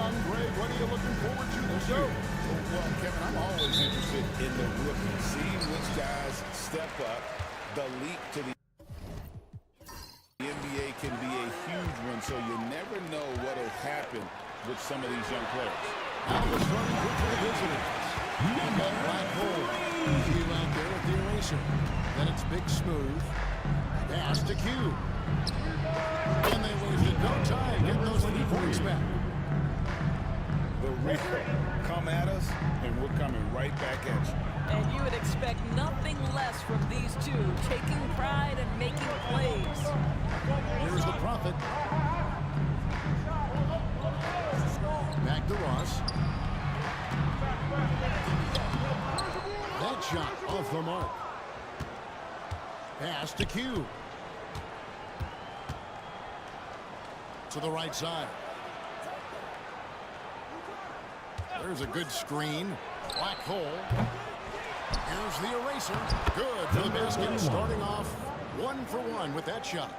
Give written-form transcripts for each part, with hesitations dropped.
on, Greg. What are you looking forward to this year? Well, Kevin, I'm always interested in the rookies, seeing which guys step up. The leap to the NBA can be a huge one, so you never know what will happen with some of these young players. Now the starting group for the visitors. And that black hole. See out there at the eraser. Then it's Big Smooth. Pass to Q. And they wasted no time getting those 3 points back. The replay come at us, and we're coming right back at you. And you would expect nothing less from these two, taking pride and making plays. Here's the Prophet. Back to Ross. That shot off the mark. Pass to Q. To the right side. There's a good screen. Black hole. Here's the eraser. Good for the basket. Starting off 1 for 1 with that shot.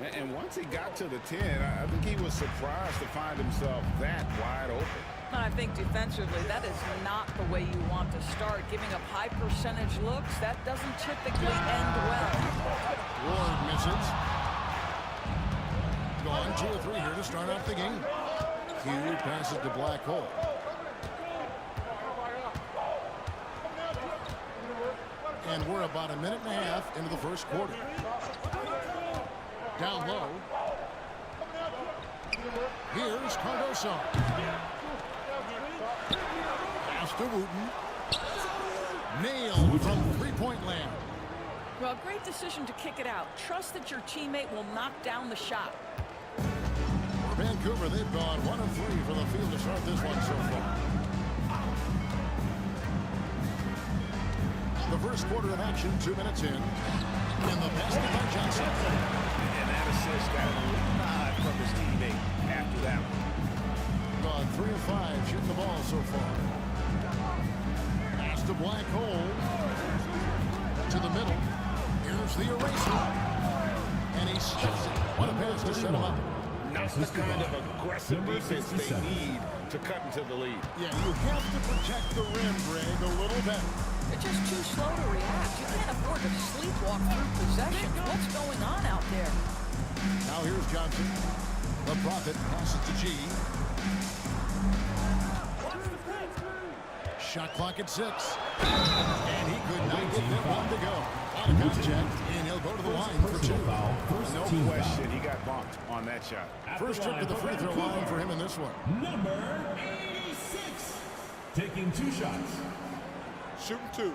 And once he got to the 10, I think he was surprised to find himself that wide open. I think defensively, that is not the way you want to start. Giving up high percentage looks, that doesn't typically end well. Ward misses. Gone 2 or 3 here to start off the game. Q passes to Black hole. And we're about a minute and a half into the first quarter. Down low. Here's Cardoso. Pass to Wooten. Nailed from three-point land. Well, great decision to kick it out. Trust that your teammate will knock down the shot. For Vancouver, they've gone 1 of 3 from the field to start this one so far. The first quarter of action, 2 minutes in. And the basket by Johnson. And that assist got a little nod from his teammate after that one. Gone 3 of 5 shooting the ball so far. Pass to Black hole. To the middle. Here's the eraser. And he stuffs it. What a pass to set him up. Not the kind of aggressive defense they need to cut into the lead. Yeah, you have to protect the rim, Greg, a little better. They're just too slow to react. You can't afford to sleepwalk through possessions. What's going on out there? Now here's Johnson. The Prophet passes to G. Shot clock at 6. And he could not get that one to go. Out of contact, and he'll go to the line for 2. No question, he got bumped on that shot. First trip to the free throw line for him in this one. Number 86, taking 2 shots. Shooting 2.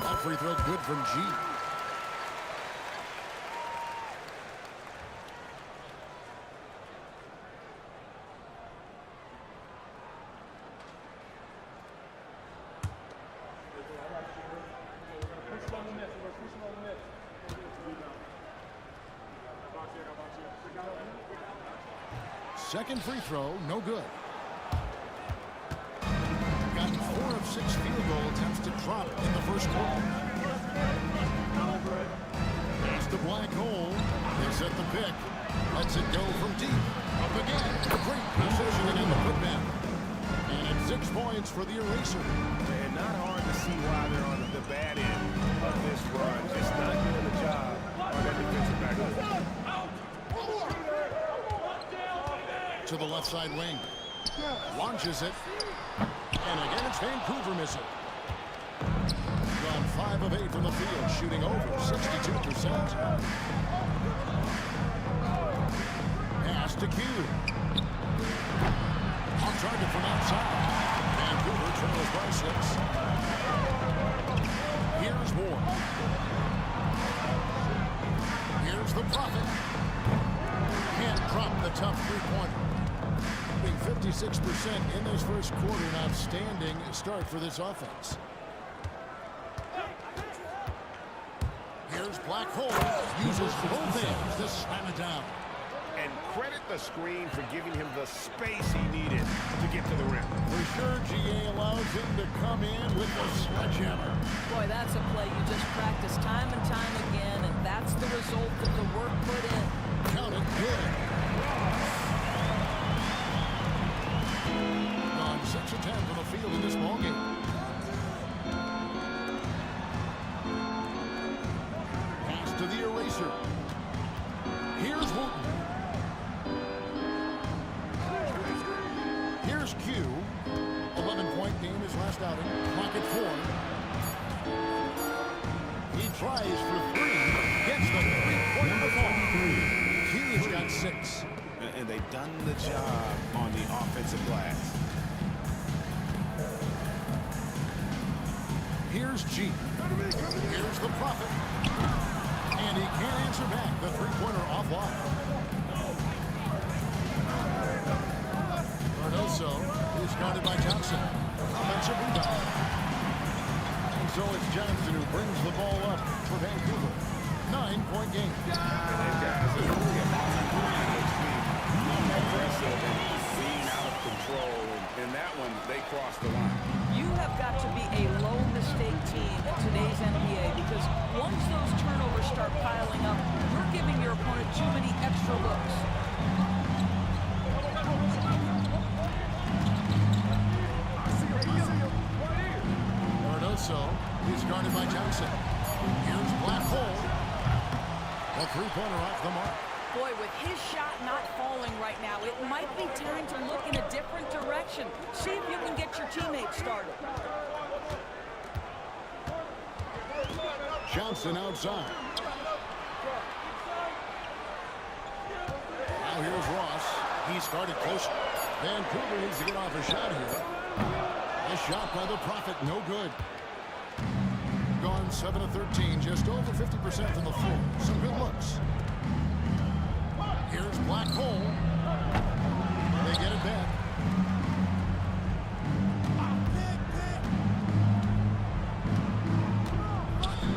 That free throw good from G. Second free throw, no good. Got 4 of 6 field goal attempts to drop in the first quarter. Pass the Black hole. They set the pick. Lets it go from deep. Up again. Great positioning in the putback. And it's 6 points for the eraser. And not hard to see why they're on the bad end of this run. Just not doing the job on that defensive back. To the left side wing. Launches it. And again, it's Vancouver missing. Gone 5 of 8 from the field, shooting over 62%. Pass to Q. On target from outside. Vancouver trails by 6. Here's Moore. Here's the Prophet. Can't drop the tough three-pointer. 56% in this first quarter, an outstanding start for this offense. Here's Black hole, uses both hands to slam it down. And credit the screen for giving him the space he needed to get to the rim. For sure, GA allows him to come in with the sledgehammer. Boy, that's a play you just practice time and time again, and that's the result of the work put in. Count it good. Gone 6 of 10 from the field in this ballgame. Pass to the eraser. Here's Wooten. Here's Q. 11-point game his last outing. Clock at 4. He tries for 3. Gets the 3-pointer to fall. Q's got 6. And they've done the job on the offensive glass. Here's G. Here's the Prophet. And he can't answer back. The 3-pointer offline. Cardoso is guarded by Johnson. Offensive rebound. And so it's Johnson who brings the ball up for Vancouver. 9-point game. And they've got really a lot of aggressive and being out of control. In that one, they crossed the line. You have got to be a low mistake team in today's NBA because once those turnovers start piling up, you're giving your opponent too many extra looks. Cardoso is guarded by Johnson. Here's Black Hole. A 3-pointer off the mark. Boy, with his shot not falling right now, it might be time to look in a different direction. See if you can get your teammates started. Johnson outside. Now here's Ross. He started close. Vancouver needs to get off a shot here. A shot by the Prophet, no good. Gone 7 of 13, just over 50% from the floor. Some good looks. Here's Black Hole. They get it back.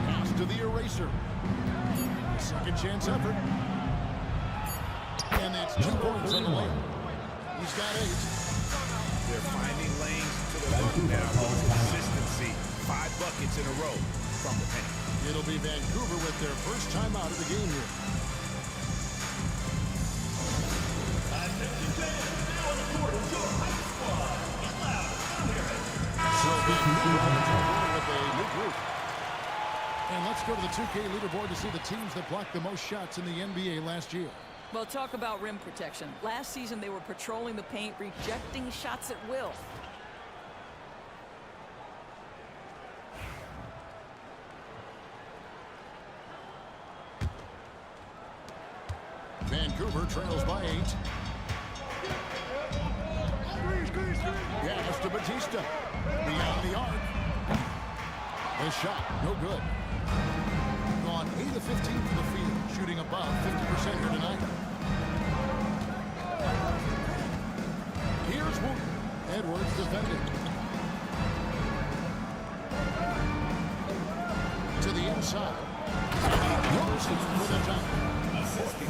Pass to the eraser. Second chance effort. And that's 2 points on the way. He's got 8. They're finding lanes to the hook now with consistency. 5 buckets in a row from the paint. It'll be Vancouver with their first time out of the game here. With a new group. And let's go to the 2K leaderboard to see the teams that blocked the most shots in the NBA last year. Well, talk about rim protection. Last season, they were patrolling the paint, rejecting shots at will. Vancouver trails by 8. Pass to Batista. Beyond the arc. The shot, no good. Gone 8 of 15 from the field, shooting above 50% here tonight. Here's Wooten. Edwards defending. To the inside. Wilson for the jump.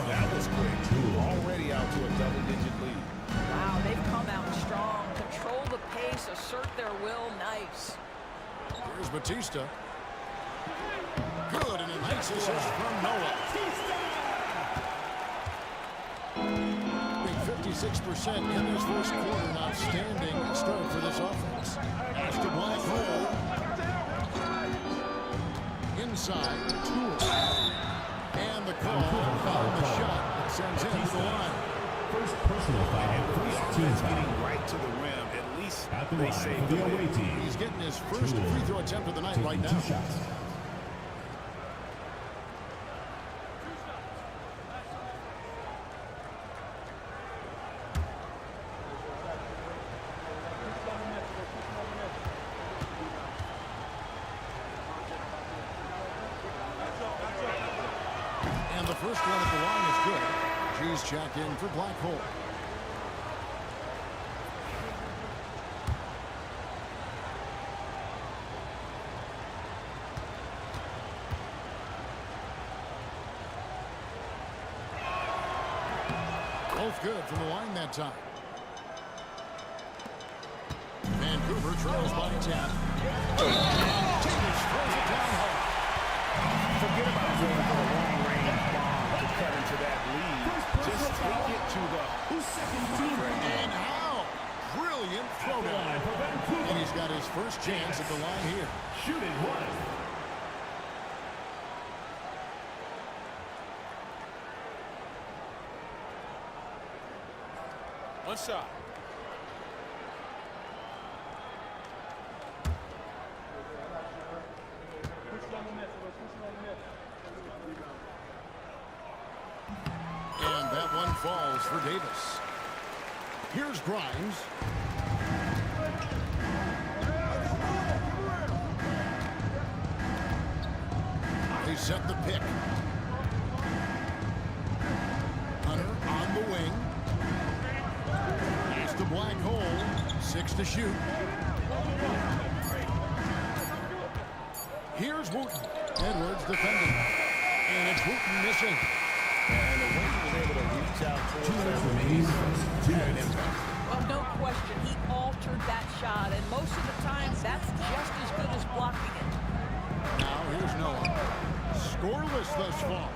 That was quick. Already out to a double-digit lead. Wow, they've come out strong. Control the pace, assert their will. Nice. Here's Batista. Good, and a nice assist from Noah. Being 56% in this first quarter. An outstanding start for this offense. Pass to Black Hole. Inside, Tool. And the call on the shot that sends him to the line. First personal foul, first team foul. Getting right to the rim, at least At the they line saved for the the away win. team. He's getting his first free throw attempt of the night right now. 2 shots. And the first one at the line is good. G's checked in for Black Hole. Both good from the line that time. Vancouver trails by 10. Davis throws it down hard. Forget about going for a long-range bomb to cut into that lead. Just take it to the second team. And how? Brilliant throwdown. And he's got his first chance at the line here. Shooting one. One shot. And that one falls for Davis. Here's Grimes. They set the pick. Hunter on the wing. Pass to black hole. 6 to shoot. Here's Wooten. Edwards defending. And it's Wooten missing. And the way he was able to reach out towards that impact. Well, no question, he altered that shot, and most of the time, that's just as good as blocking it. Now here's Noah. Scoreless thus far.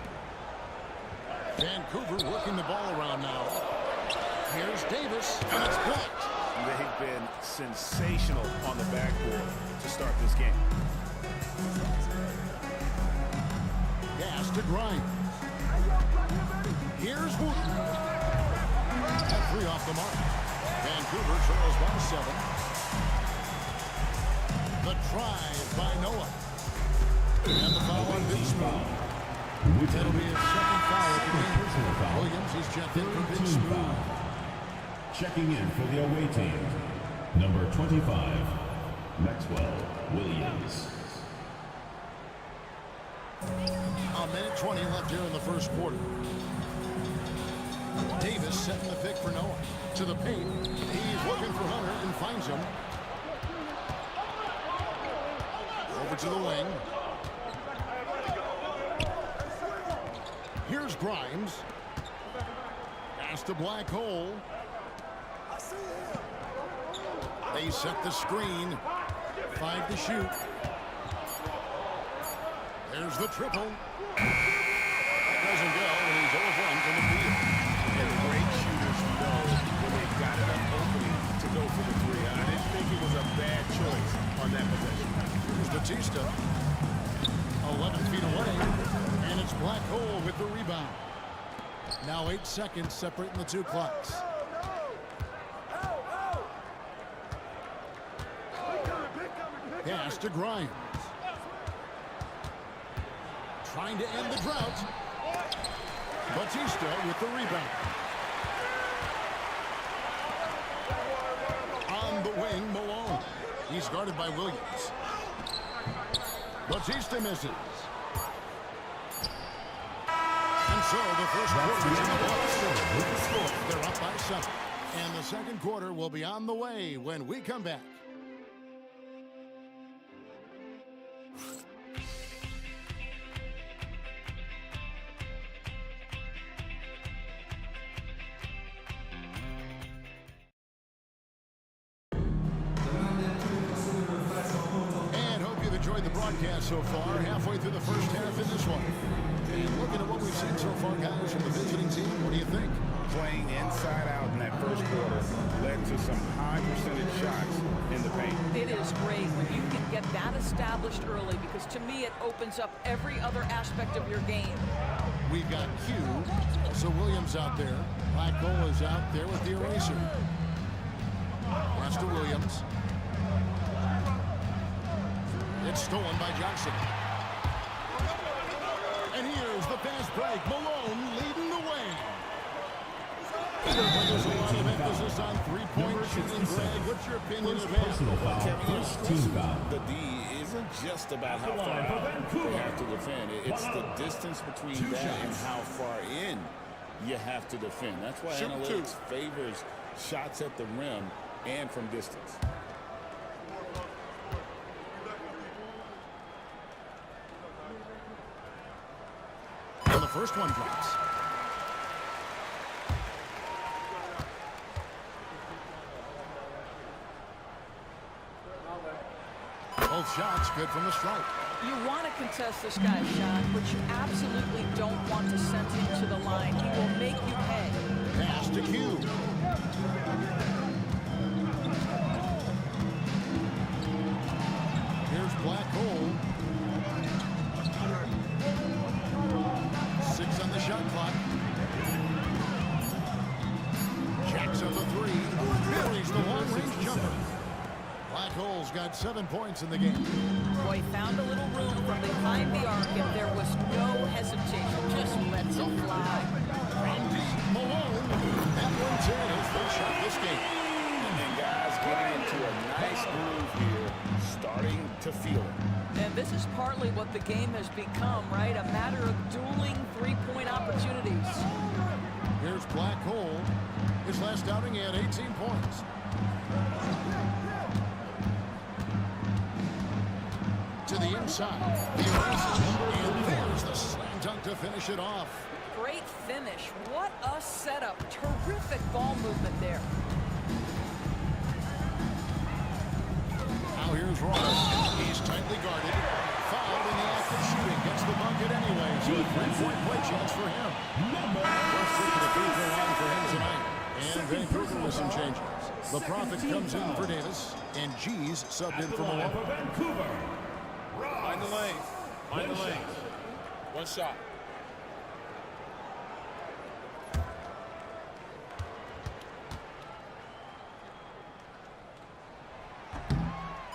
Vancouver working the ball around now. Here's Davis, and it's blocked. They've been sensational on the backboard to start this game. Pass to Grimes. Here's Wooten. At 3 off the mark. Vancouver trails by 7. The drive by Noah. And the foul on Big Smooth. That'll be his second foul of the game. Williams is checked in for Big Smooth. Checking in for the away team, number 25, Maxwell Williams. A minute 20 left here in the first quarter. Davis setting the pick for Noah. To the paint. He's looking for Hunter and finds him. Over to the wing. Here's Grimes. Pass to black hole. They set the screen. 5 to shoot. There's the triple. That doesn't go, and he's 0 of 1 from the field. And great shooters know when they've got enough opening to go for the three. I didn't think it was a bad choice on that possession. Here's Batista. 11 feet away, and it's black hole with the rebound. Now 8 seconds separating the two clocks. Pass to Grimes. Trying to end the drought. Batista with the rebound. On the wing, Malone. He's guarded by Williams. Batista misses. And so the first quarter is in the books. They're up by 7. And the second quarter will be on the way when we come back. Enjoyed the broadcast so far, halfway through the first half in this one. And looking at what we've seen so far, guys, from the visiting team, what do you think? Playing inside out in that first quarter led to some high percentage shots in the paint. It is great when you can get that established early, because to me it opens up every other aspect of your game. We've got Q, so Williams out there. Blackwell is out there with the eraser. Pass to Williams. It's stolen by Johnson. And here's the fast break. Malone leading the way. There's a lot of emphasis on three-point shooting. Greg, what's your opinion of that? Personal foul, first team foul. The D isn't just about how far out they have to defend. It's the distance between that and how far in you have to defend. That's why analytics favors shots at the rim and from distance. And the first one drops. Both shots good from the stripe. You want to contest this guy's shot, but you absolutely don't want to send him to the line. He will make you pay. Pass to Q. Here's Black Hole. 6 on the shot clock. Jackson the 3. Buries the long-range jumper. Black Hole's got 7 points in the game. Boy, found a little room from behind the arc, and there was no hesitation. Just lets it fly. From deep, Malone. That one's in his first shot this game. And guys getting into a nice groove here, starting to feel it. And this is partly what the game has become, right? A matter of dueling three-point opportunities. Here's Black Hole. His last outing, he had 18 points. To the inside. He races, and there's the slam dunk to finish it off. Great finish. What a setup. Terrific ball movement there. Now here's Ross. He's tightly guarded. Fouled in the act of shooting. Gets the bucket anyway, so a 3-point play chance for him. First trip to the free throw line for him tonight. And Vancouver with some changes. The Prophet comes in for Davis, and G's subbed in for Malone. Vancouver. Find the lane. Find the lane. One shot.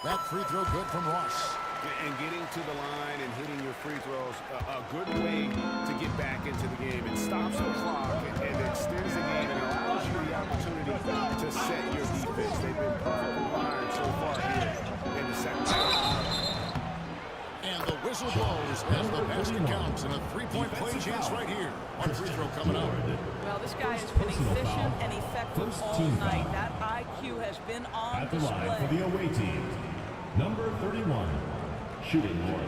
That free throw good from Ross. And getting to the line and hitting your free throws, a good way to get back into the game. It stops the clock and extends the game and allows you the opportunity to set your defense. They've been perfectly lined so far here in the second half. And the whistle blows as the basket counts, and a 3-point play chance right here. One free throw coming out. Well, this guy has been efficient and effective all night. That IQ has been on At the line for display. the away team, number 31, shooting one.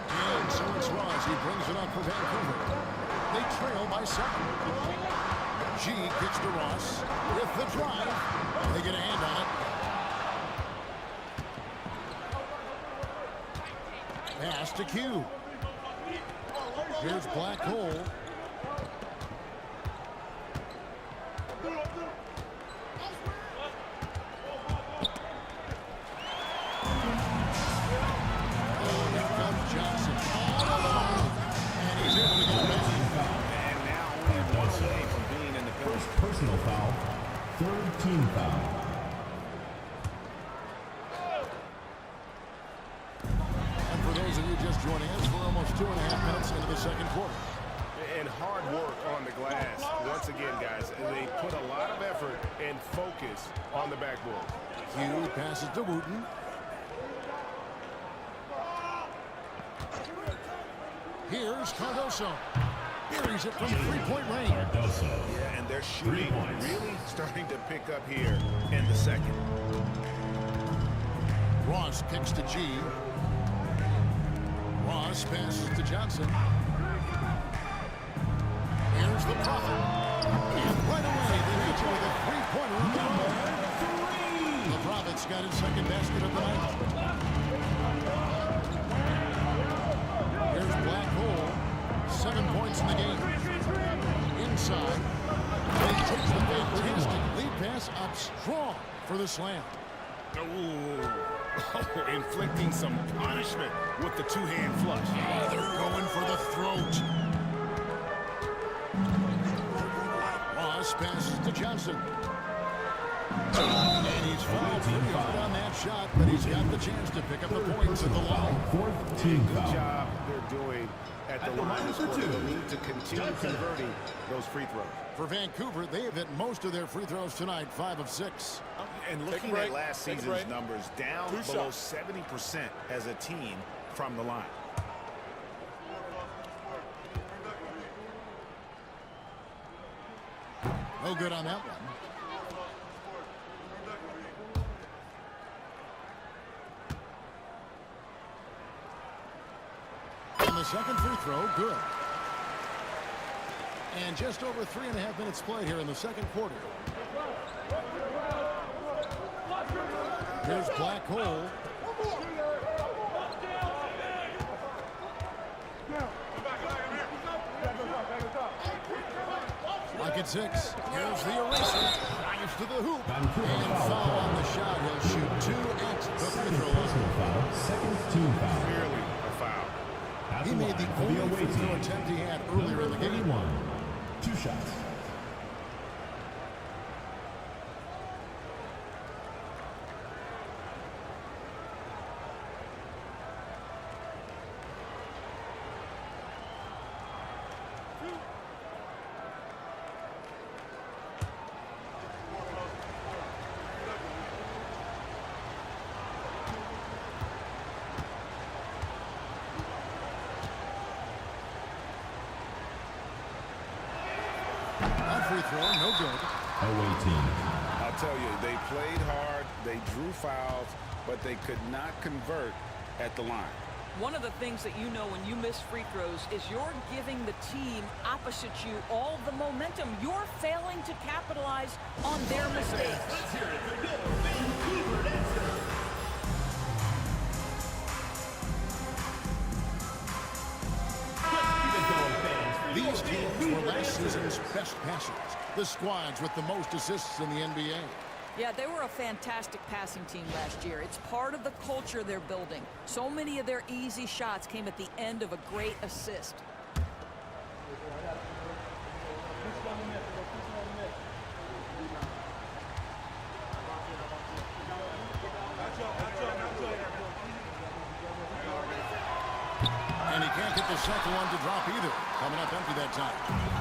And so it's Ross. He brings it up for Vancouver. They trail by 7. G kicks to Ross with the drive. They get a hand on it. Pass to Q. Here's Black Hole. Oh, here comes Johnson. All alone. And he's able to get it back. And now only one away from being in the First penalty. personal foul, third team foul. And for those of you just joining us, we're almost 2.5 minutes into the second quarter. And hard work on the glass. Once again, guys, they put a lot of effort and focus on the backboard. Q passes to Wooten. Here's Cardoso. Buries it from 3-point range. Cardoso. Yeah, and they're 3 shooting points. really starting to pick up here in the second. Ross kicks to G. Ross passes to Johnson. Here's the Prophet. And right away, they hit you with a 3-pointer on the road. The Prophet's got his second basket of the night. Here's Black Hole. 7 points in the game. Inside. They takes the fantastic lead pass up strong for the slam. Oh, inflicting some punishment with the two-hand flush. Oh, they're going for the throat. Ross passes to Johnson. And he's fouled pretty hard on that shot, but he's got the chance to pick up the points at the line. Fourth team Good foul. job they're doing at the line this quarter. They need to continue converting those free throws. For Vancouver, they have hit most of their free throws tonight, 5 of 6. And looking at last season's numbers, down below 70% as a team from the line. No good on that one. And the second free throw, good. And just over 3.5 minutes played here in the second quarter. Here's Black Hole. Lock at 6. Here's the eraser. Drives to the hoop. And foul on the shot. He'll shoot 2 at the free throw line. Second team foul. Clearly a foul. He made the only free throw attempt he had earlier in the game. 31. 2 shots. Free throw, no good. Away team. I'll tell you, they played hard, they drew fouls, but they could not convert at the line. One of the things that you know when you miss free throws is you're giving the team opposite you all the momentum. You're failing to capitalize on their mistakes. These teams were last season's best passers. The squads with the most assists in the NBA. Yeah, they were a fantastic passing team last year. It's part of the culture they're building. So many of their easy shots came at the end of a great assist. And he can't get the second one to drop either. Coming up empty that time.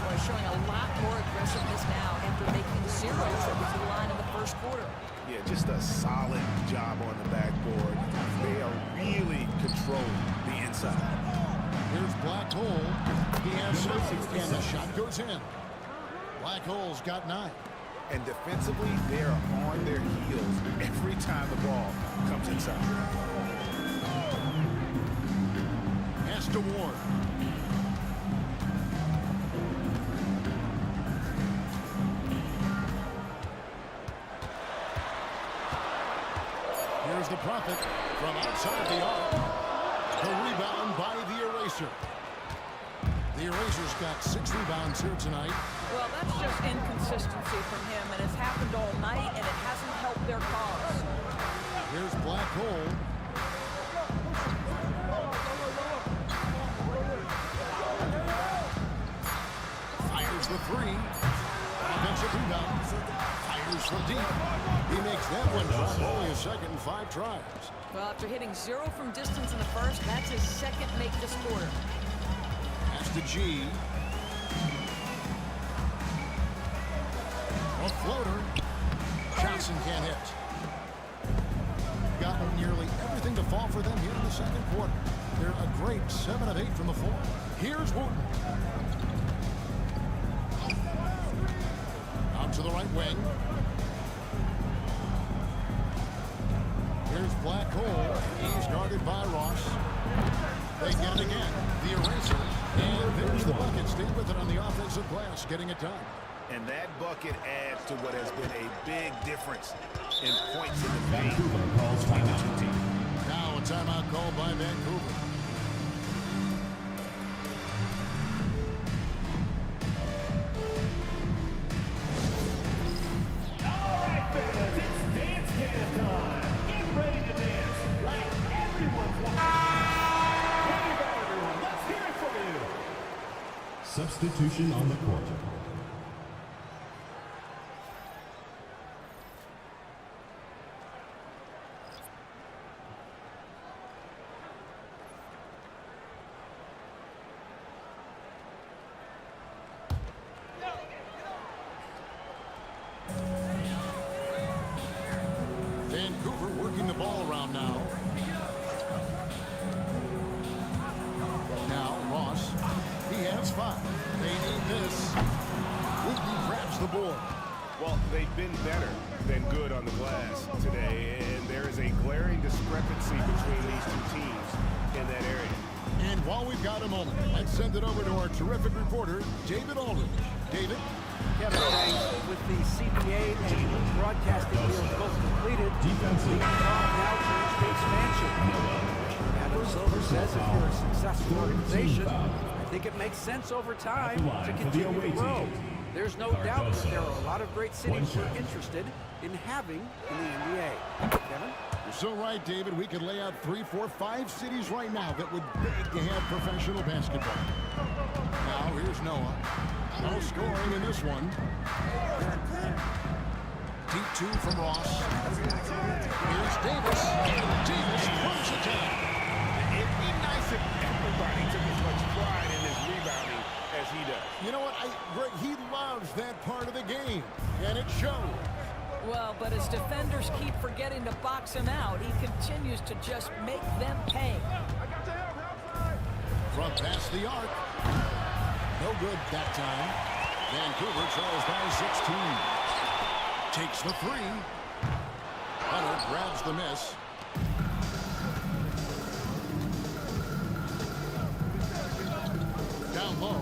Boy, showing a lot more aggressiveness now after making 0 trips to the line in the first quarter. Yeah, just a solid job on the backboard. They are really controlling the inside. Here's Black Hole. He has 6, and the shot goes in. Black Hole's got 9. And defensively, they are on their heels every time the ball comes inside. Pass to Ward. Here's the Prophet from outside the arc. The rebound by the eraser. The eraser's got 6 rebounds here tonight. Well, that's just inconsistency from him, and it's happened all night, and it hasn't helped their cause. Here's Black Hole. Fires the 3. Offensive rebound. Fires from deep. He makes that one drop only a second in 5 tries. Well, after hitting 0 from distance in the first, that's his second make this quarter. Pass to G. A floater. Johnson can't hit. Got nearly everything to fall for them here in the second quarter. They're a great 7 of 8 from the floor. Here's Wooten. Out to the right wing. Here's Black Hole. He's guarded by Ross. They get it again. The eraser. And there's the bucket. Stay with it on the offensive glass, getting it done. And that bucket adds to what has been a big difference in points in the paint. Vancouver calls timeout. Now a timeout called by Vancouver. All right, fellas, it's dance can time. Get ready to dance like everyone's watching. Here you go, everyone. Let's hear it for you. Substitution on the court. Vancouver working the ball around now. Now Ross. He has 5. They need this. Wooten grabs the board. score. Well, they've been better than good on the glass today, and there is a glaring discrepancy between these two teams in that area. And while we've got a moment, let's send it over to our terrific reporter, David Aldridge. David? Kevin, thanks. With the CPA and broadcasting deals both completed, the talk now turns to expansion. Adam Silver says if you're a successful organization, I think it makes sense over time to continue to grow. There's no doubt that there are a lot of great cities who are interested in having in the NBA. Kevin? You're so right, David. We could lay out 3, 4, 5 cities right now that would beg to have professional basketball. Now, here's Noah. No scoring in this one. Deep 2 from Ross. Here's Davis. Davis punch it down. It'd be nice if everybody took as much pride in his rebounding as he does. You know what? Greg, he loves that part of the game, and it shows. Well, but as defenders keep forgetting to box him out, he continues to just make them pay. From past the arc. No good that time. Vancouver trails by 16. Takes the 3. Hunter grabs the miss. Down low.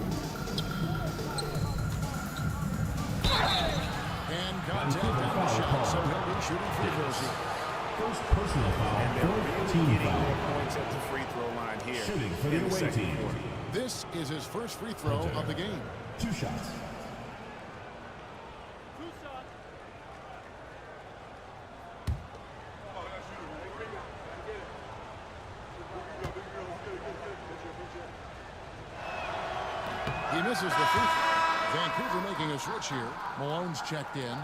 And contact on the shot, so he'll be shooting free throws here. First personal foul. And they're really Team getting foul. more points at the free throw line here. Shooting for the in the away second team. quarter. This is his first free throw of the game. 2 shots. He misses the free throw. Vancouver making a switch here. Malone's checked in.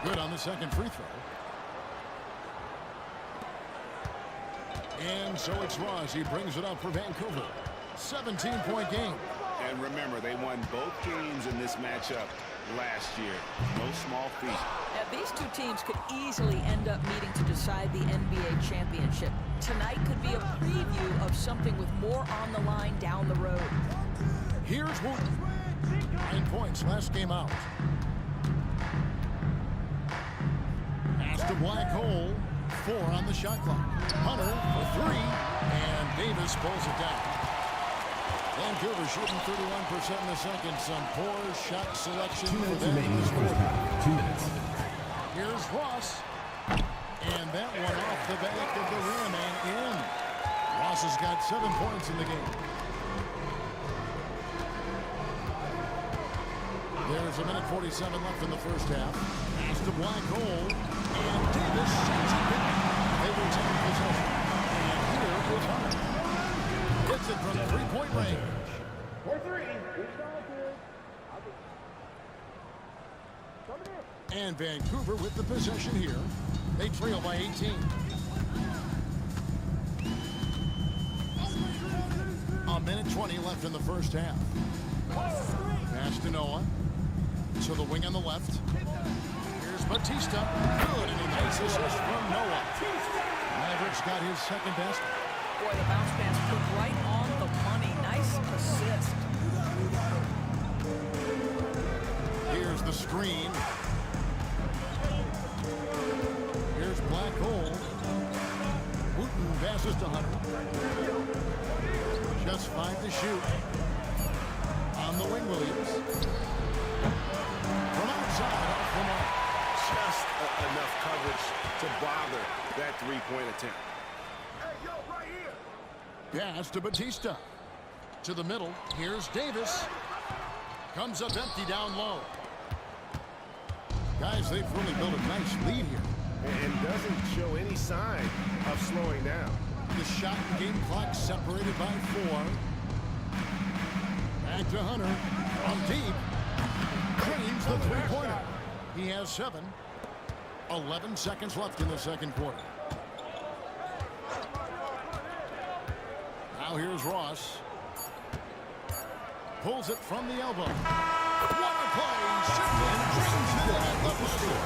Good on the second free throw. And so it's Ross. He brings it up for Vancouver. 17-point game. And remember, they won both games in this matchup last year. No small feat. Now, these two teams could easily end up meeting to decide the NBA championship. Tonight could be a preview of something with more on the line down the road. Here's Wooten. 9 points last game out. Pass to Black Hole. 4 on the shot clock. Hunter for 3. And Davis pulls it down. Vancouver shooting 31% in the second. Some poor shot selection 2 for minutes them remaining in in this the first quarter. half. 2 minutes. Here's Ross. And that one off the back of the rim and in. Ross has got 7 points in the game. There's 1:47 left in the first half. Pass to Black Hole. And Davis sends it back. They retain possession. And here is Hunter. Hits it from 3-point range. And Vancouver with the possession here. They trail by 18. A minute 20 left in the first half. Pass to Noah. To the wing on the left. Here's Batista. Good, and a nice assist from Noah. Mavericks got his second best. Boy, the bounce pass put right on the money. Nice assist. Here's the screen. Here's Black Hole. Wooten passes to Hunter. Just 5 to shoot. On the wing, Williams. From outside, off the mark. Just enough coverage to bother that three-point attempt. Pass to Batista. To the middle. Here's Davis. Comes up empty down low. Guys, they've really built a nice lead here. And doesn't show any sign of slowing down. The shot and game clock separated by 4. Back to Hunter. From deep. Drains the three-pointer. He has 7. 11 seconds left in the second quarter. Now here's Ross. Pulls it from the elbow. What a play. Shifting brings it in at the buzzer.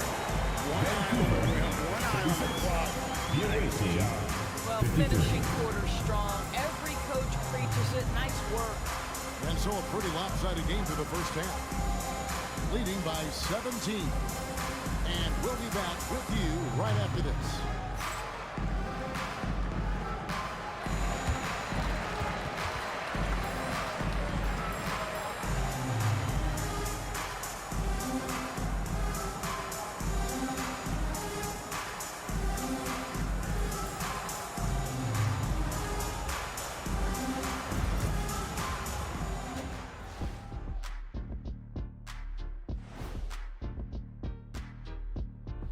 One eye on the clock. Well, finishing quarter strong. Every coach preaches it. Nice work. And so a pretty lopsided game for the first half. Leading by 17. And we'll be back with you right after this.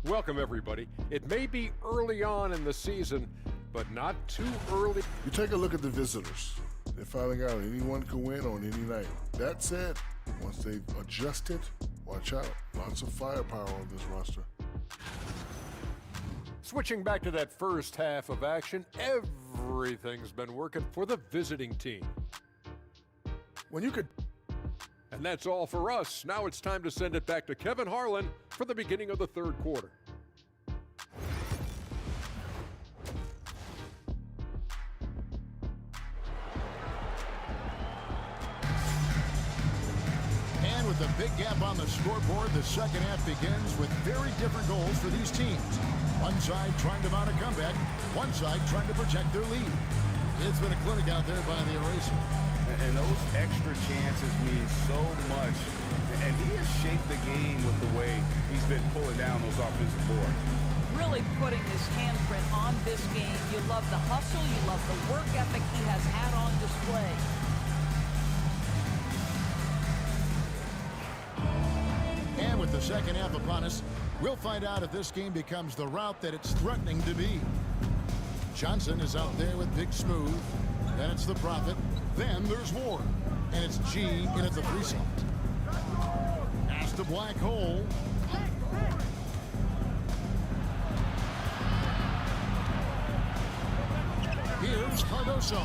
Welcome, everybody. It may be early on in the season, but not too early. You take a look at the visitors. They're finding out anyone can win on any night. That said, once they've adjusted, watch out. Lots of firepower on this roster. Switching back to that first half of action, everything's been working for the visiting team. When you could... And that's all for us. Now it's time to send it back to Kevin Harlan for the beginning of the third quarter. And with a big gap on the scoreboard, the second half begins with very different goals for these teams. One side trying to mount a comeback, one side trying to protect their lead. It's been a clinic out there by the eraser. And those extra chances mean so much. And he has shaped the game with the way he's been pulling down those offensive boards. Really putting his handprint on this game. You love the hustle. You love the work ethic he has had on display. And with the second half upon us, we'll find out if this game becomes the route that it's threatening to be. Johnson is out there with Big Smooth. Then it's the Prophet. Then there's Ward. And it's G in at the 3 slot. Pass to Black Hole. Here's Cardoso.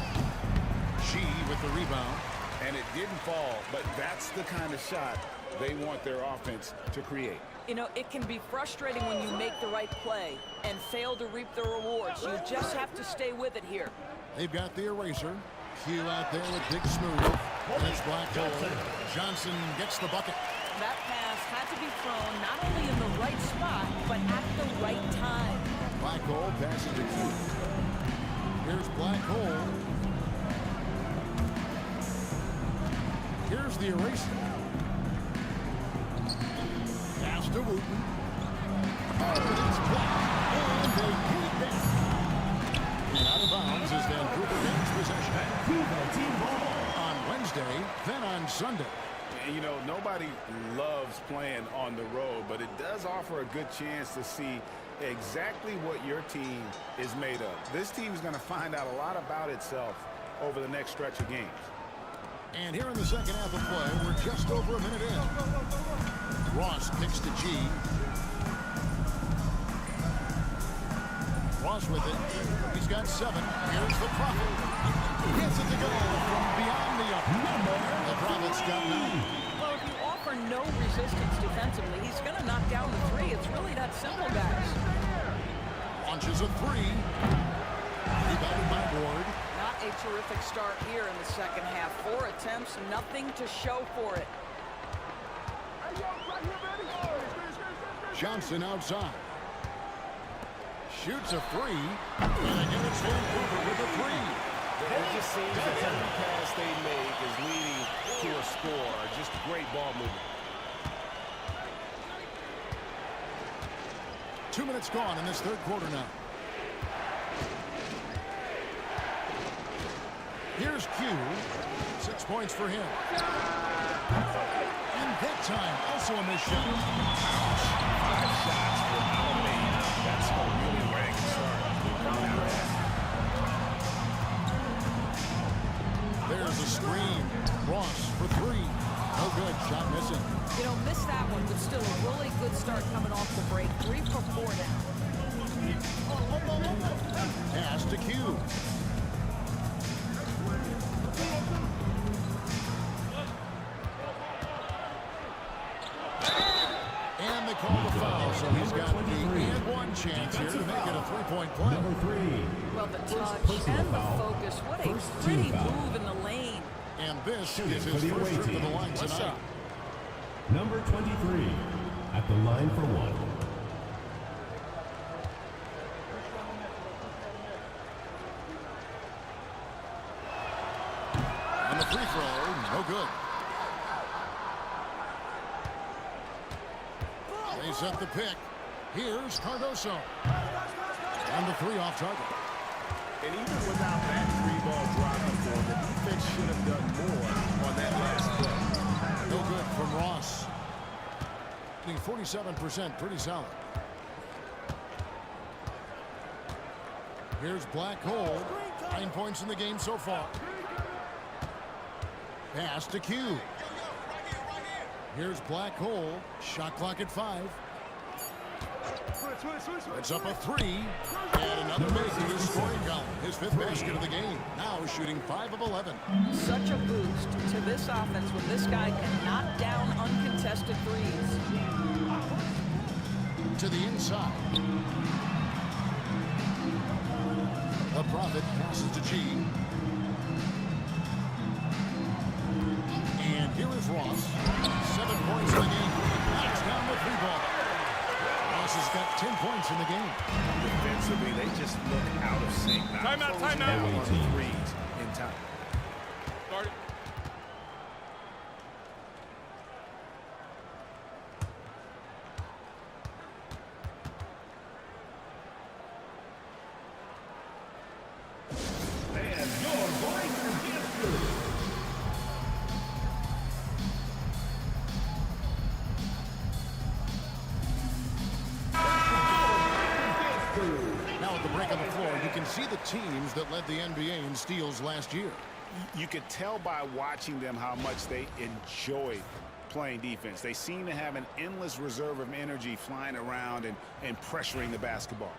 G with the rebound. And it didn't fall, but that's the kind of shot they want their offense to create. You know, it can be frustrating when you make the right play and fail to reap the rewards. You just have to stay with it here. They've got the eraser. Q out there with Big Smooth. And it's Black Hole. Johnson gets the bucket. That pass had to be thrown not only in the right spot, but at the right time. Black Hole passes to Q. Here's Black Hole. Here's the eraser. Pass to Wooten. It's blocked. And they beat that. And out of bounds is Vancouver gains possession. Vancouver team ball. On Wednesday, then on Sunday. And, you know, nobody loves playing on the road, but it does offer a good chance to see exactly what your team is made of. This team is going to find out a lot about itself over the next stretch of games. And here in the second half of play, we're just over a minute in. Ross kicks to G. Ross with it. He's got 7. Here's the Prophet. Gets it to go from beyond the arc. The Prophet's got 9. Well, if you offer no resistance defensively, he's going to knock down the 3. It's really that simple, guys. Launches a 3. Rebounded by Ward. Not a terrific start here in the second half. 4 attempts, nothing to show for it. Johnson outside. Shoots a 3. And again it's Vancouver with a 3. It just seems that every pass they make is leading to a score. Just great ball movement. 2 minutes gone in this third quarter now. Here's Q. 6 points for him. And that time, also a missed shot. That's really where it can start. There's a screen. Ross for 3. No good. Shot missing. You know, missed that one, but still a really good start coming off the break. 3 for 4 now. Pass to Q. the foul, so he's got the and one chance here to make it a three-point play. Number 3. Well, the touch and the focus. What a pretty move in the lane. And this Shooting is for his the first away trip to team. the line tonight. Number 23. At the line for one. And the free throw, no good. They set the pick. Here's Cardoso. And the three off target. And even without that three-ball drop before, the defense should have done more on that last play. No good from Ross. Getting 47%, pretty solid. Here's Black Hole. 9 points in the game so far. Pass to Q. Here's Black Hole. Shot clock at 5. It's up a 3. And another make in his scoring column. His 5th basket of the game. Now shooting 5 of 11. Such a boost to this offense when this guy can knock down uncontested threes. To the inside. The Prophet passes to G. And here is Ross. 7 points in the game. Knocks down the 3-ball. Ross has got 10 points in the game. Defensively, they just look out of sync. Timeout. On the threes in time. And your Blazers get through. Now at the break on the floor, you can see the teams that led the NBA in steals last year. You could tell by watching them how much they enjoy playing defense. They seem to have an endless reserve of energy flying around and pressuring the basketball.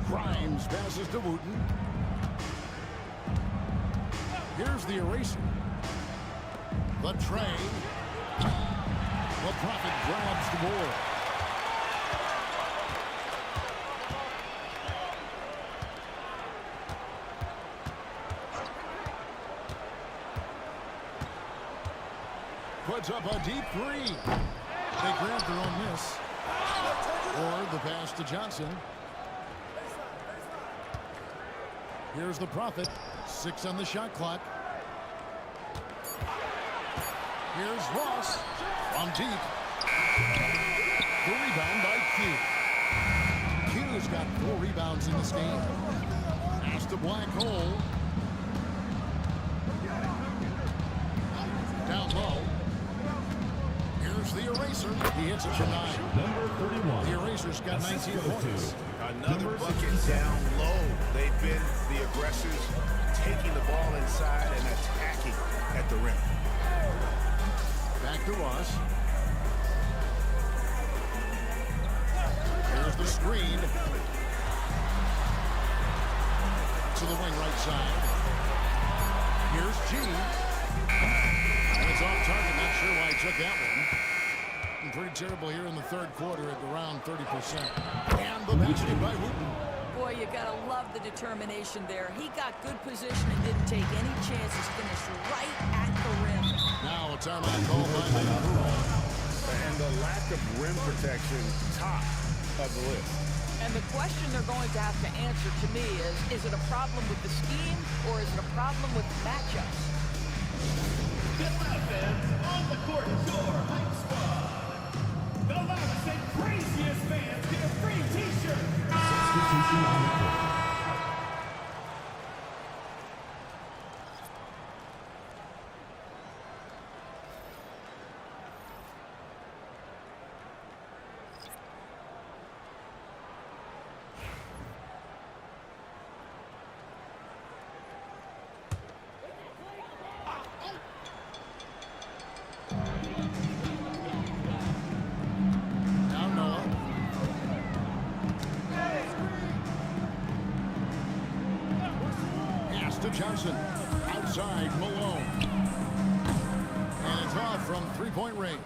Grimes passes to Wooten. Here's the eraser. The tray. The Prophet grabs the board. Puts up a deep 3. They grabbed their own miss. Or the pass to Johnson. Here's the Prophet. 6 on the shot clock. Here's Ross from deep. The rebound by Q. Q's got 4 rebounds in this game. Pass to Black Hole. Down low. Here's the eraser. He hits it for 9. Number 31. The eraser's got 19 points. Another bucket down low. They've been the aggressors, taking the ball inside and attacking at the rim. Back to Ross. Here's the screen. To the wing right side. Here's G. And it's off target. Not sure why he took that one. And pretty terrible here in the third quarter at around 30%. And the basket by Wooten. Boy, you gotta love the determination there. He got good position and didn't take any chances. Finished right at the rim. Now a timeout call by Vancouver. And the lack of rim protection, top of the list. And the question they're going to have to answer to me is it a problem with the scheme or is it a problem with matchups? Get loud, fans. On the court is your hype squad. The loudest and craziest fans get a free t-shirt. Substitution on the court. to Johnson. Outside, Malone. And it's off from three-point range.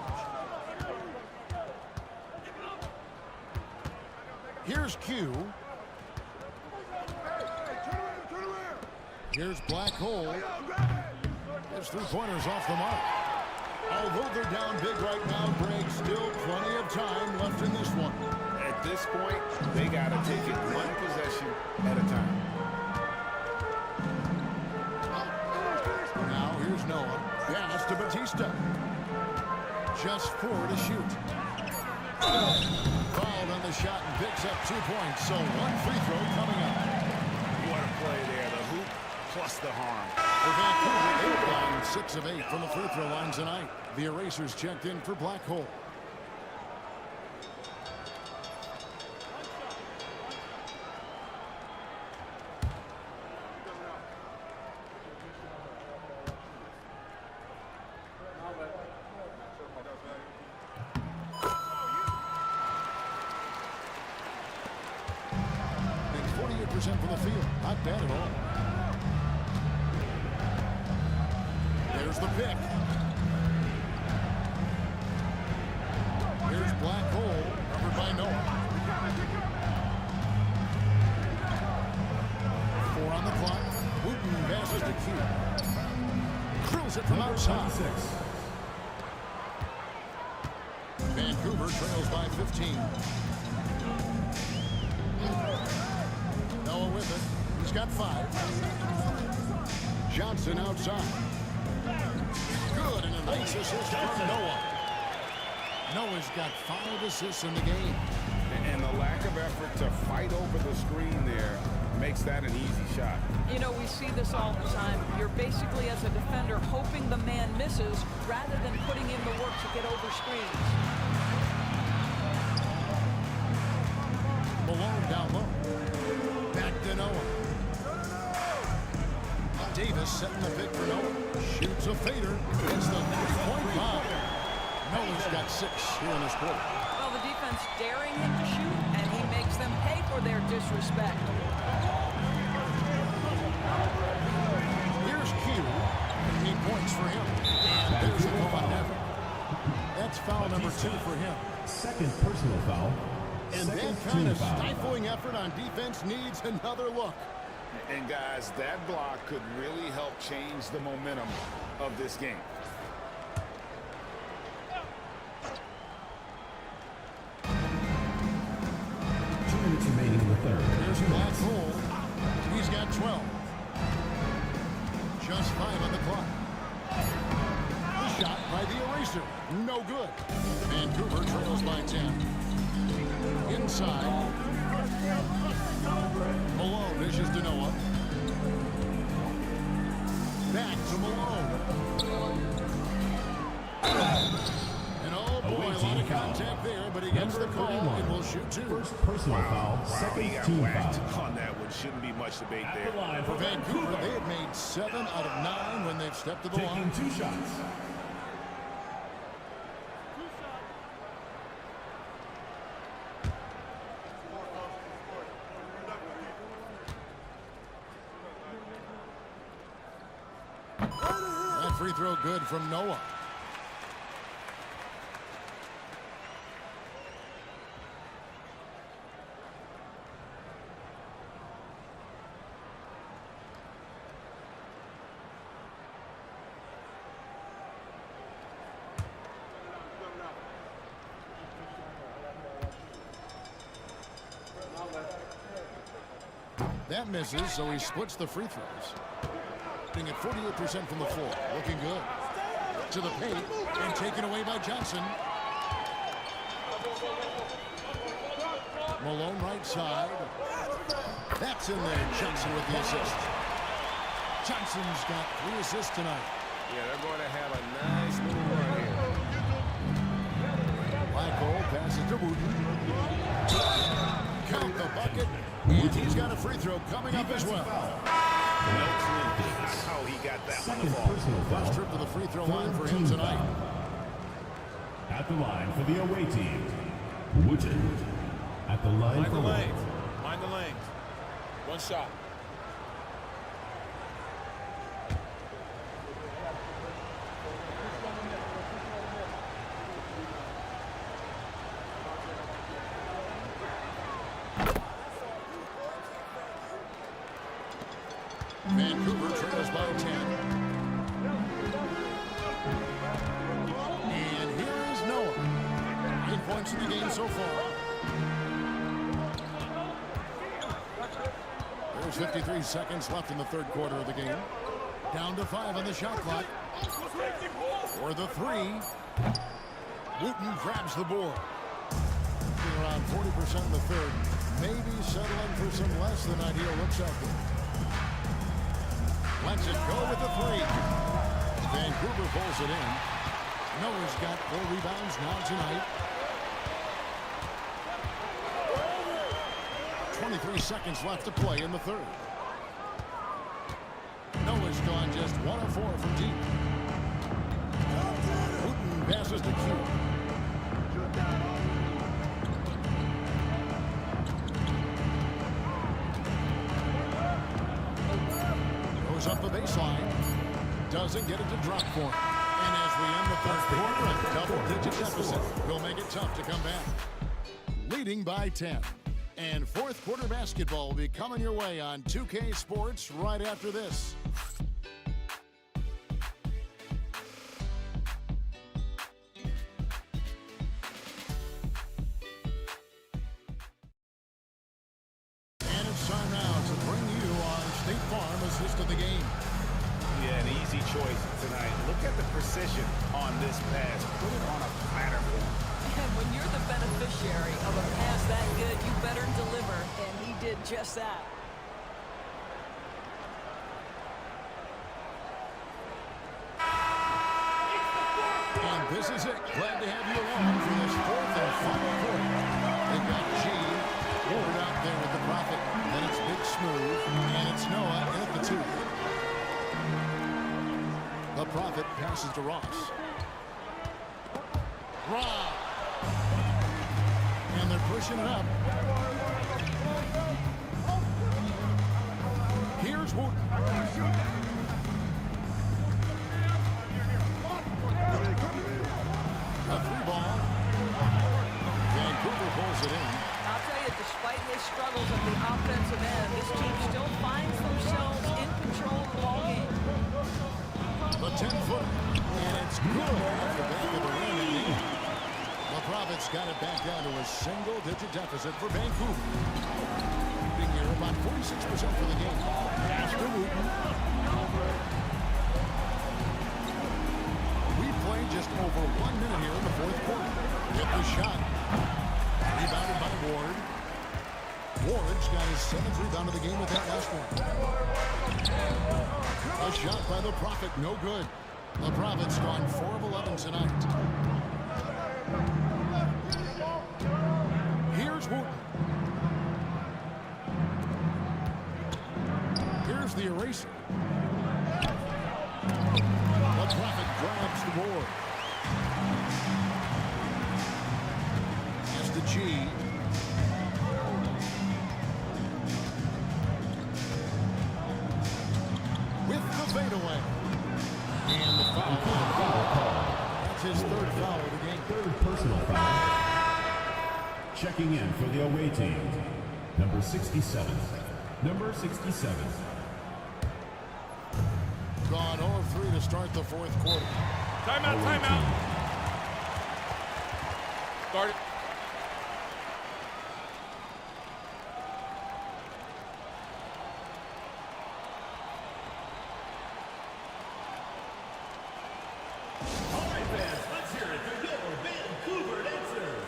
Here's Q. Here's Black Hole. His three-pointer's off the mark. Although they're down big right now, Greg, still plenty of time left in this one. At this point, they got to take it one possession at a time. Now here's Noah. Pass to Batista. Just 4 to shoot. Fouled on the shot and picks up 2 points. So one free throw coming up. What a play there. The hoop plus the harm. For Vancouver, they've gone 6 of 8 from the free throw line tonight. The Erasers checked in for Black Hole. Makes 48% from the field. Not bad at all. There's the pick. Here's Black Hole, covered by Noah. 4 on the clock. Wooten passes to Q. Drills it from outside. Vancouver trails by 15. Noah with it. He's got 5. Johnson outside. Good, and a nice assist from Noah. Noah's got 5 assists in the game. And the lack of effort to fight over the screen there makes that an easy shot. You know, we see this all the time. You're basically, as a defender, hoping the man misses rather than putting in the work to get over screens. Malone down low. Back to Noah. Davis setting the pick for Noah. Shoots a fader. It's the next point foul. Noah's got 6 here in this quarter. Well, the defense daring him to shoot, and he makes them pay for their disrespect. Here's Q. 8 points for him. And there's a foul on that. That's foul number 2 for him. Second personal foul. And that kind of stifling effort on defense needs another look. And guys, that block could really help change the momentum of this game. Remaining in the third. There's Black Hole. He's got 12. Just 5 on the clock. The shot by the Eraser. No good. Vancouver trails by 10. Inside. Malone dishes to Noah. Back to Malone. And oh boy, a lot of contact there, but he gets the call and will shoot 2. First personal foul. Second He got team whacked foul. on that one. Shouldn't be much debate there. For Vancouver, they have made 7 out of 9 when they've stepped to the line. Taking 2 shots. That free throw good from Noah. That misses, so he splits the free throws. At 48% from the floor. Looking good. To the paint and taken away by Johnson. Malone right side. That's in there. Johnson with the assist. Johnson's got 3 assists tonight. Yeah, they're going to have a nice little run here. Black Hole passes to Wooten. Count the bucket. And he's got a free throw coming up as well. How he got that one the ball. First trip to the free throw line for him tonight. At the line for the away team, Wooten. At the line for Mind the lanes. One shot. Vancouver trails by 10. And here is Noah. 8 points in the game so far. There's 53 seconds left in the third quarter of the game. Down to 5 on the shot clock. For the 3. Wooten grabs the board. Around 40% in the third. Maybe settling for some less than ideal looks out there. Lets it go with the 3. Vancouver pulls it in. Noah's got 4 rebounds now tonight. 23 seconds left to play in the third. Noah's gone just 1 of 4 from deep. Wooten passes to Q. Goes up the baseline. Doesn't get it to drop for him. And as we end the third quarter, a double-digit deficit will make it tough to come back. Leading by 10. And fourth quarter basketball will be coming your way on 2K Sports right after this. And it's time now to bring you our State Farm assist of the game. Yeah, an easy choice tonight. Look at the precision on this pass. Put it on a platter for him. And when you're the beneficiary of a pass that good, you better deliver, and he did just that. And this is it. Glad to have you along for this fourth and final quarter. They've got G over out there with the Prophet. Then it's Big Smooth, and it's Noah in at the 2. The Prophet passes to Ross. Ross. And they're pushing it up. Here's Wooten. A 3-ball. Vancouver pulls it in. I'll tell you, despite his struggles at the offensive end, this team still finds themselves in control of the ball game. The 10-footer. And it's good off the back of the rim. The Prophet's got it back down to a single-digit deficit for Vancouver. Being here about 46% for the game. Pass to Wooten. We played just over 1 minute here in the fourth quarter. Hit the shot. Rebounded by Ward. Ward's got his 7th rebound of the game with that last one. A shot by the Prophet, no good. The Prophet's gone 4 of 11 tonight. Here's Wooten. Here's the eraser. The Prophet grabs the board. Here's the G. With the fadeaway. And the foul. That's his 3rd foul of the game. 3rd personal foul. Checking in for the away team, number 67. Number 67. Gone 0 of 3 to start the fourth quarter. Timeout, timeout. Start it. All right, fans, let's hear it for your Vancouver dancers.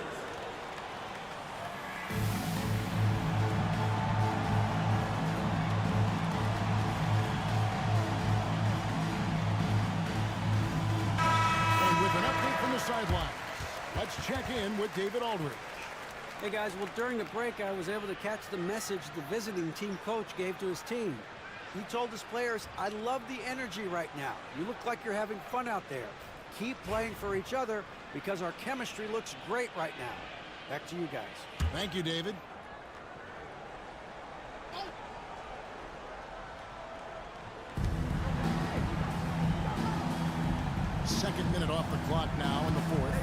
And with an update from the sideline, let's check in with David Aldridge. Hey guys, well during the break I was able to catch the message the visiting team coach gave to his team. He told his players, I love the energy right now. You look like you're having fun out there. Keep playing for each other because our chemistry looks great right now. Back to you guys. Thank you, David. Second minute off the clock now in the fourth.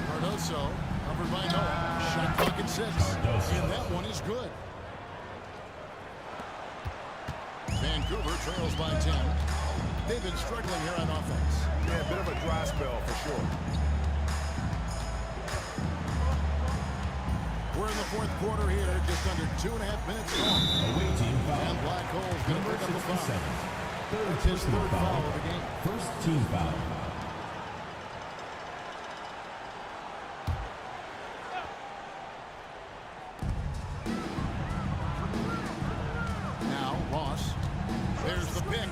Cardoso, covered by Noah. Shot clock at 6. And that one is good. Vancouver trails by 10. They've been struggling here on offense. Yeah, a bit of a dry spell for sure. We're in the fourth quarter here, just under 2.5 minutes long. Away team foul. And Black Hole's going to pick up the foul. Third It's his personal third foul of the game. First team foul. Now, Ross. There's the pick.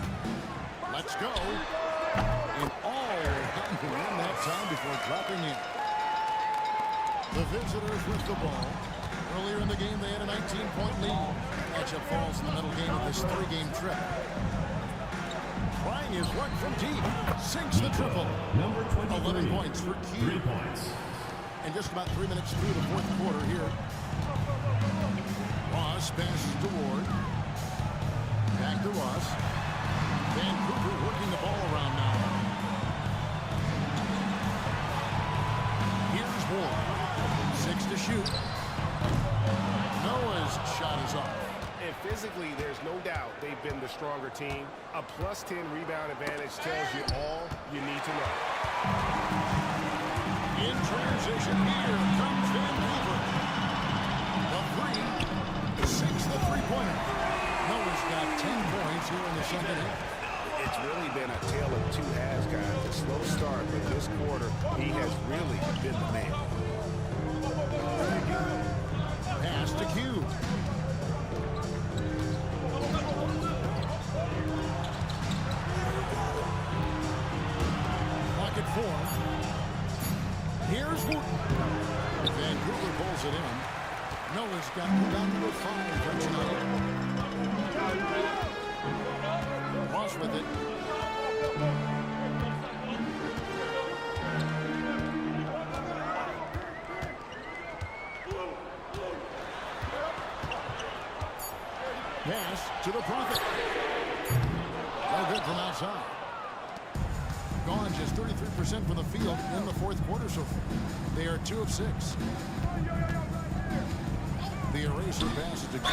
Let's go. And all in that time before dropping in. The visitors with the ball. Earlier in the game, they had a 19-point lead. Matchup falls in the middle game of this 3-game trip. Trying his luck from deep. Sinks the triple. Number 23. 11 points for Q. 3 points. And just about 3 minutes through the fourth quarter here. Ross passes to Ward. Back to Ross. Vancouver working the ball around now. Here's Ward. 6 to shoot. Noah's shot is off. And physically, there's no doubt they've been the stronger team. A plus 10 rebound advantage tells you all you need to know. In transition, here comes Vancouver. The three sinks the three-pointer. Noah's got 10 points here in the second half. It's really been a tale of two halves, guys. A slow start, but this quarter, he has really been the man. Pass to Q. Clock at 4. Here's Wooten. Vancouver pulls it in. Noah's got down to a 5 for tonight. Ross with it. Pass to the Prophet. No good from outside. Gone just 33% from the field in the fourth quarter so far. They are 2 of 6. The eraser passes to Q.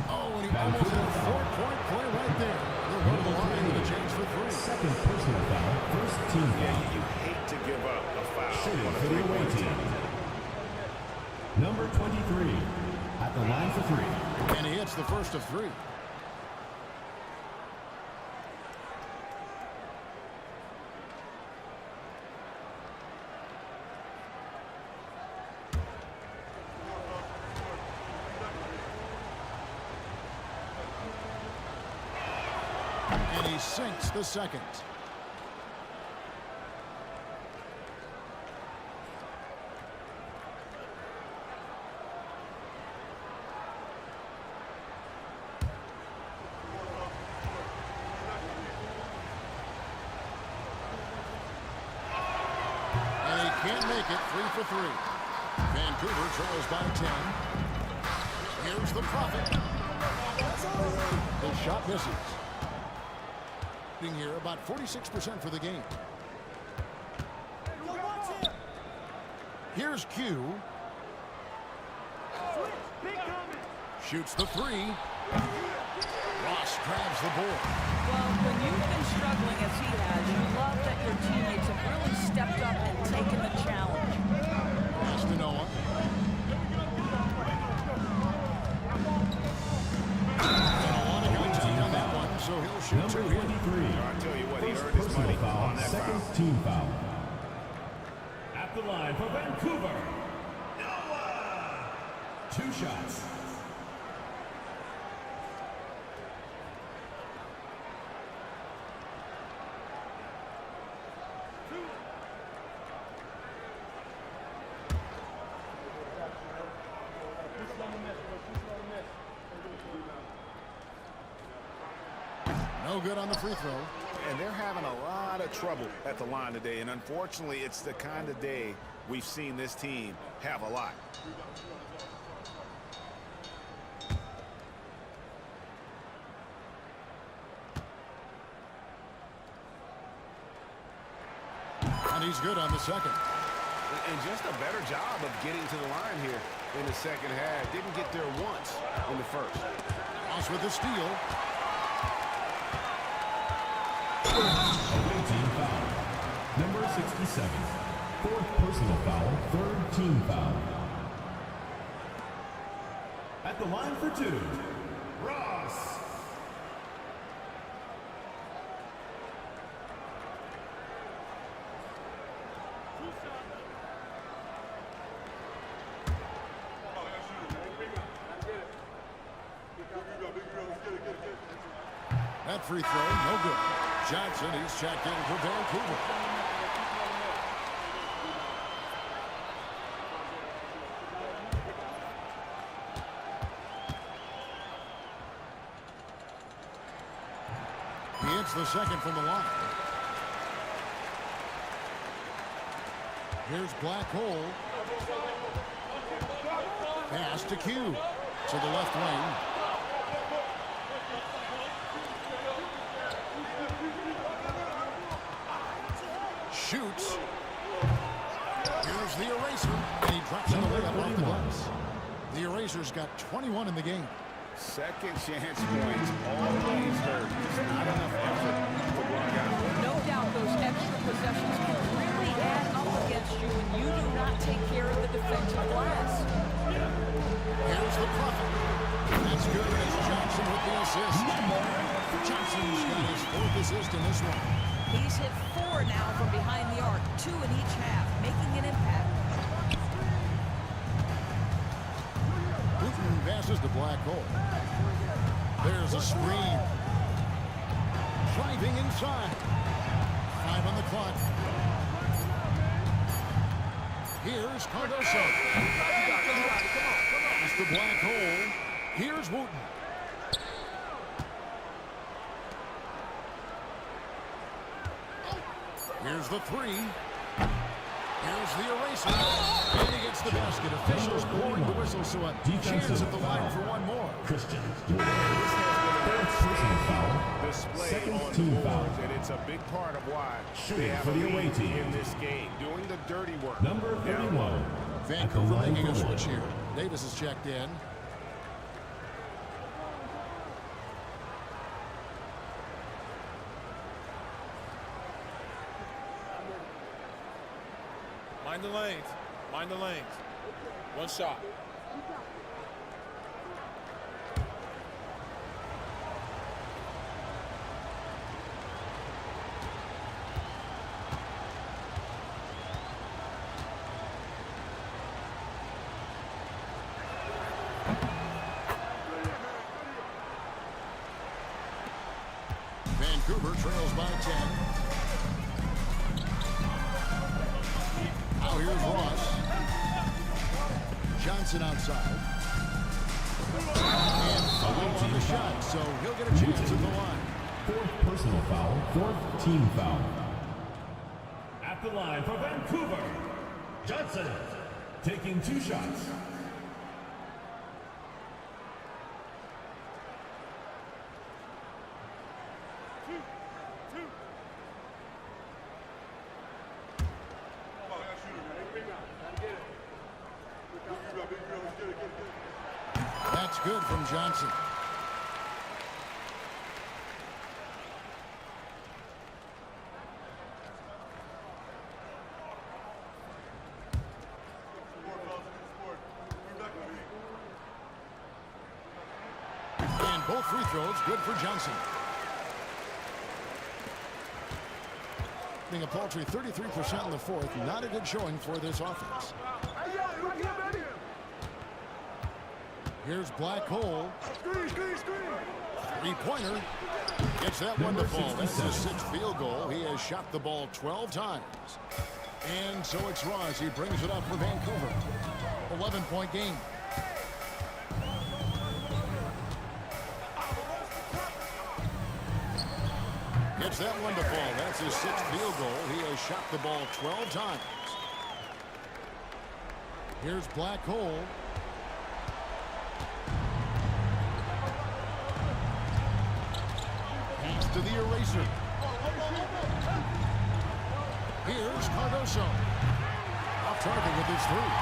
Oh, and he almost had a 4-point play right there. They'll go to the line with a chance for 3. Second personal foul. First team foul. You hate to give up a foul Shooting on a for the away three-point team. Number 23 at the line for 3. And he hits the first of 3. And he sinks the second. Can't make it. 3 for 3. Vancouver trails by 10. Here's the Prophet. The shot misses. Here about 46% for the game. Here's Q. Shoots the 3. Ross grabs the board. Well, when you've been struggling as he has, you love that your teammates have really stepped up and taken the challenge. Pass to Noah. And a lot of contact on that one, so he'll shoot 2 here. 23. I'll tell you what, he First earned his personal money foul. on that Second foul. team foul. At the line for Vancouver, Noah. 2 shots. No good on the free throw. And they're having a lot of trouble at the line today. And unfortunately, it's the kind of day we've seen this team have a lot. And he's good on the second. And just a better job of getting to the line here in the second half. Didn't get there once in the first. Ross with the steal. Away team foul. Number 67. Fourth personal foul. Third team foul. At the line for two, Ross. That free throw, no good. Johnson, he's checked in for Vancouver. He hits the second from the line. Here's Black Hole. Pass to Q. To the left wing. Shoots. Here's the eraser. And he drops it away up off the glass. The eraser's got 21 in the game. Second chance points always hurt. Just not enough effort to block out. No doubt those extra possessions can really add up against you when you do not take care of the defensive glass. Here's the Prophet. That's good as Johnson with the assist. Johnson's got his fourth assist in this one. He's hit 4 now from behind the arc, 2 in each half, making an impact. Wooten passes to Black Hole. There's a screen. Driving inside. 5 on the clock. Here's Cardoso. It's the Black Hole. Here's Wooten. Here's the three. Here's the eraser. And he gets the basket. Officials blowing the whistle, so a chance at the line for one more. Christian. Third personal foul. Display Second on team boards, foul. and it's a big part of why Shooting they have for a the away lead team. in this game, doing the dirty work. Number 31. Vancouver making a switch here. Davis is checked in. Mind the lanes. Mind the lanes. One shot. Vancouver trails by 10. Now here's Ross. Johnson outside. And foul on the shot, so he'll get a chance at the line. Fourth personal foul. Fourth team foul. At the line for Vancouver, Johnson. Taking 2 shots. That's good from Johnson. And both free throws good for Johnson. Being a paltry 33% in the fourth, not a good showing for this offense. Here's Black Hole. Three-pointer. Gets that one to fall. That's his 6th field goal. He has shot the ball 12 times. And so it's Ross. He brings it up for Vancouver. 11-point game. Gets that one to fall. That's his 6th field goal. He has shot the ball 12 times. Here's Black Hole. Pass to the eraser. Here's Cardoso. Off target with his three.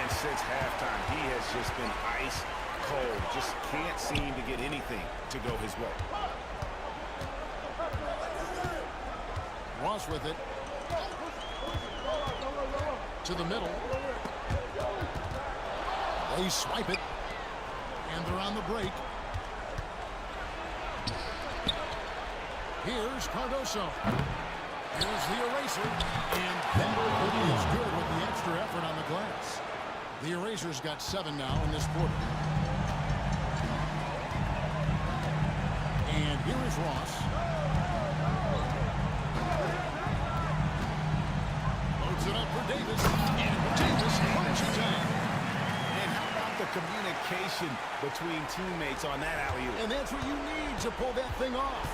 And since halftime, he has just been ice cold. Just can't seem to get anything to go his way. Ross with it. To the middle. They swipe it. And they're on the break. Here's Cardoso. Here's the eraser. And that is good with the extra effort on the glass. The eraser's got 7 now in this quarter. And here is Ross. Loads it up for Davis. And Davis punches down. And how about the communication between teammates on that alley-oop? And that's what you need to pull that thing off.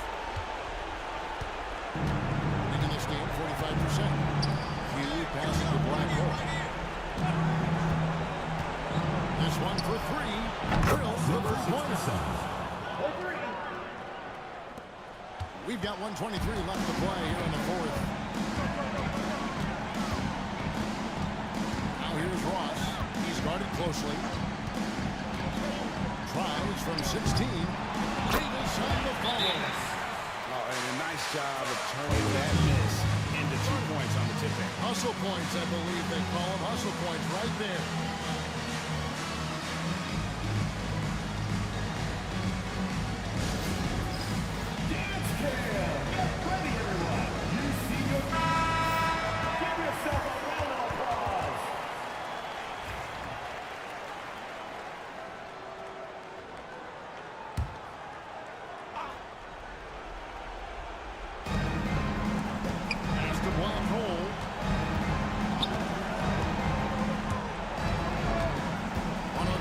Into this game, 45%. Hugh passing the black hole. This one for 3. Drills the first We've got 1:23 left to play here in the fourth. Now here's Ross. He's guarded closely. Tries from 16. Davis on the follow. Oh, and a nice job of turning that miss into 2 points on the tip-in. Hustle points, I believe they call them. Hustle points right there.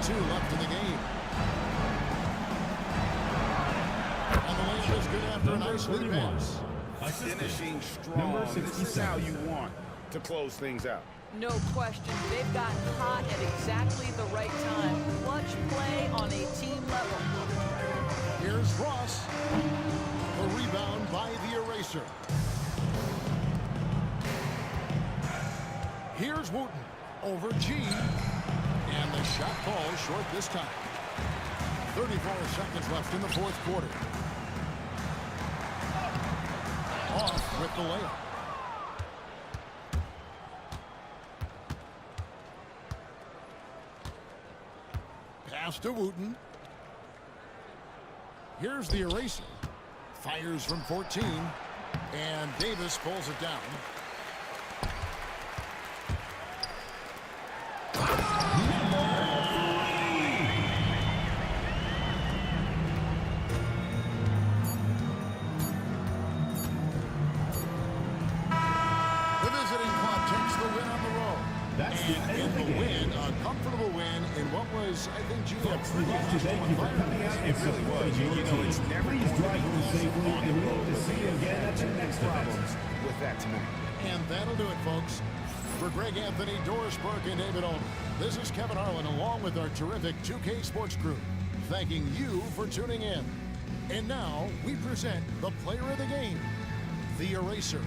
Left in the game. And the layup is good after a nice lead pass. Finishing strong. This is how you want to close things out. No question. They've gotten hot at exactly the right time. Clutch play on a team level. Here's Ross. The rebound by the eraser. Here's Wooten over G. And the shot falls short this time. 34 seconds left in the fourth quarter. Off with the layup. Pass to Wooten. Here's the eraser. Fires from 14. And Davis pulls it down. I think G had pretty much thank you for coming out. It really was. You know, it's never going to be safely, and we hope to see you again at the next problems with that tonight. And that'll do it, folks. For Greg Anthony, Doris Burke, and David Olin, this is Kevin Harlan along with our terrific 2K Sports crew, thanking you for tuning in. And now we present the player of the game, the eraser.